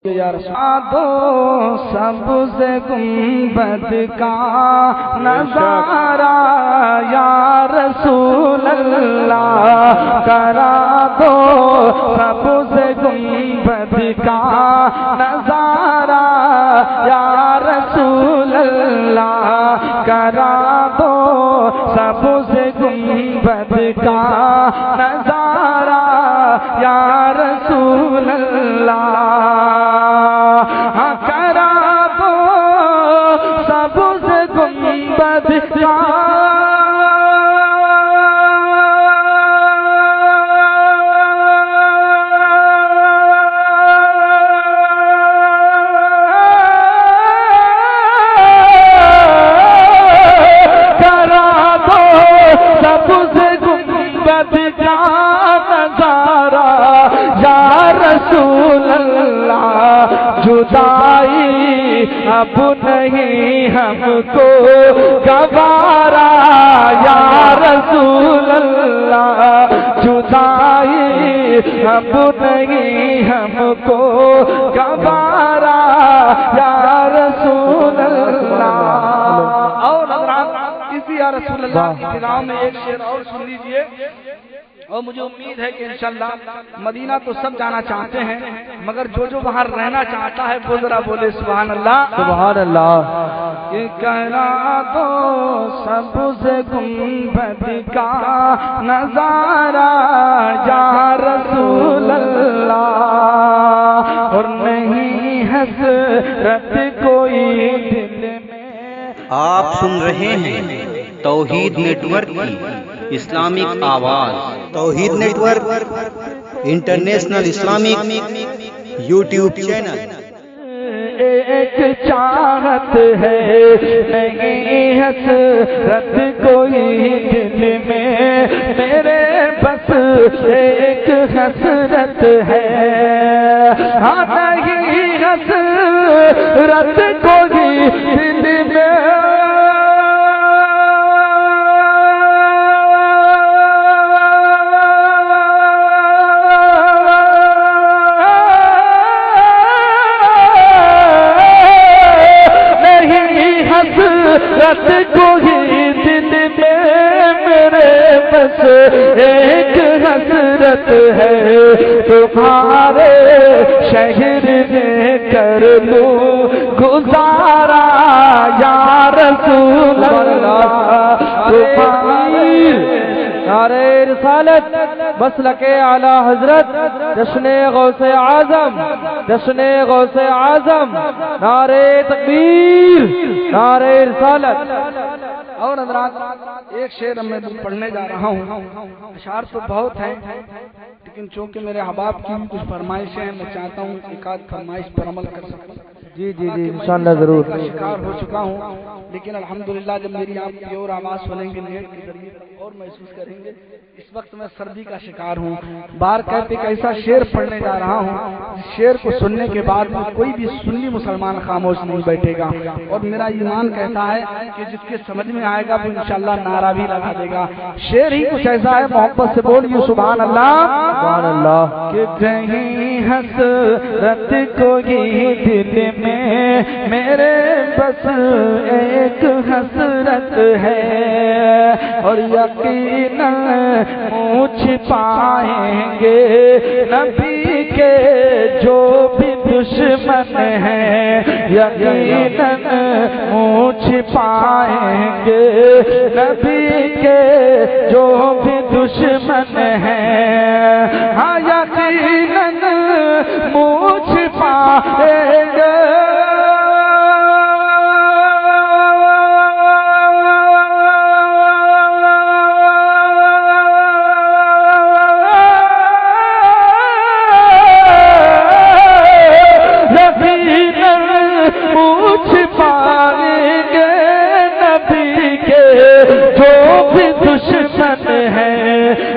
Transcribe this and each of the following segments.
دو سبز گنبد کا نظارہ یا رسول اللہ، کرا دو سبز گنبد کا نظارہ یا رسول اللہ، کرا دو سبز گنبد کا نظارہ یا رسول اللہ، کرا دو سبز گنبد کا جدائی اب نہیں ہم کو گوارا یا رسول اللہ، جدائی اب نہیں ہم کو گوارا یا رسول اللہ۔ اور حضرات اسی یا رسول اللہ کی ابتدا میں ایک شعر اور سن لیجئے، اور مجھے امید ہے کہ انشاءاللہ مدینہ تو سب جانا چاہتے ہیں، مگر جو باہر رہنا چاہتا ہے وہ ذرا بولے سبحان اللہ سبحان اللہ۔ کہ کرا دو سبز گنبد کا نظارہ یا رسول اللہ، اور نہیں حسرت کوئی دل میں۔ آپ سن رہے ہیں توحید نیٹ ورک کی اسلامک آواز۔ Tawheed network international Islamic YouTube channel. ایک چاہت ہے نہیں حسرت کوئی دل میں، میرے بس ایک حسرت ہے، ہاں نہیں حسرت کوئی دل میں، حسرت کوئی دل میں، میرے بس ایک حسرت ہے، تمہارے شہر میں کر لوں گزارا یا رسول اللہ، تمہاری نعرہ رسالت مسلک اعلی حضرت جشن غوث اعظم، جشن غوث اعظم، نعرہ تکبیر، نعرہ رسالت۔ اور حضرات ایک شعر میں پڑھنے جا رہا ہوں، اشعار تو بہت ہیں لیکن چونکہ میرے احباب کی کچھ فرمائشیں ہیں، میں چاہتا ہوں ایک آدھ فرمائش پر عمل کر سکوں۔ جی جی جی انشاءاللہ ضرور۔ شکار ہو چکا ہوں لیکن الحمدللہ جب میری آپ کی اور آواز سنیں گے نیٹ کے ذریعے اور محسوس کریں گے۔ اس وقت میں سردی کا شکار ہوں، بار کہتے کہ ایسا شعر پڑھنے جا رہا ہوں جس شعر کو سننے کے بعد میں کوئی بھی سنی مسلمان خاموش نہیں بیٹھے گا، اور میرا ایمان کہتا ہے کہ جس کے سمجھ میں آئے گا وہ انشاءاللہ نعرہ بھی لگا دے گا۔ شعر ہی کچھ ایسا ہے، محبت سے بولیے سبحان اللہ سبحان اللہ۔ کہ کہیں حسرت کوئی دل میں، میرے بس ایک حسرت ہے، اور یقیناً منہ چھپائیں گے نبی کے جو بھی دشمن ہیں، یقیناً منہ چھپائیں گے نبی کے جو بھی دشمن ہیں، ہاں یقیناً منہ چھپائیں گے۔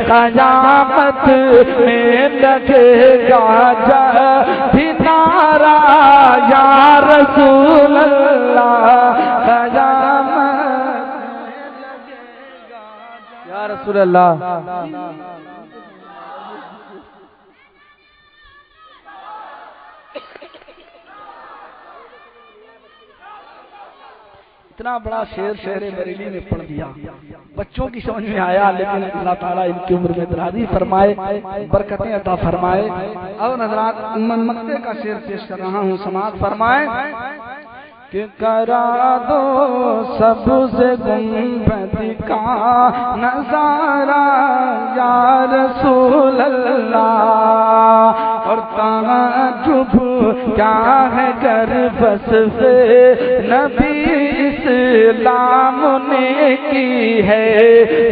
قیامت میں لگے گا جب نعرہ یا رسول اللہ، قیامت یا رسول اللہ۔ اتنا بڑا شعر شہر بریلی میں پڑھ دیا، بچوں کی سمجھ میں آیا، لیکن اللہ تعالیٰ ان کی عمر میں درازی فرمائے، برکتیں عطا فرمائے۔ اور حضرات مکے کا شعر پیش کر رہا ہوں، سماعت فرمائے کہ کرا دو سبز گنبد کا نظارہ یا رسول اللہ، اور تعجب کیا ہے گر وصف نبی اسلام نے کی ہے،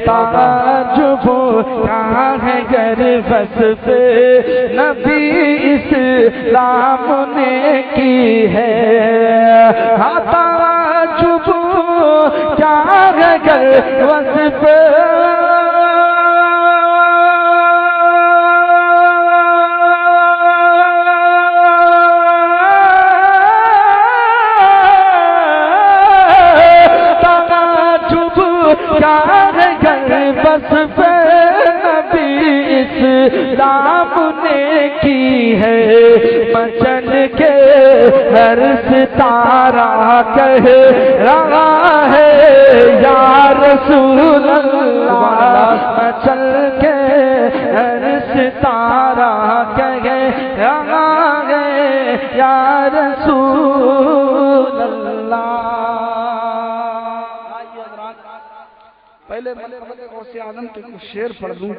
تعجب کیا ہے گر وصف نبی اسلام نے کی ہے، تعجب کیا ہے گر وصف اسلام نے کی ہے، مچل کے ہر ستارہ کہہ رہا ہے یا رسول اللہ، مچل کے ہر ستارہ کہہ رہا ہے یا رسول اللہ۔ پہلے غوث اعظم کے کچھ شعر پڑھ دوں،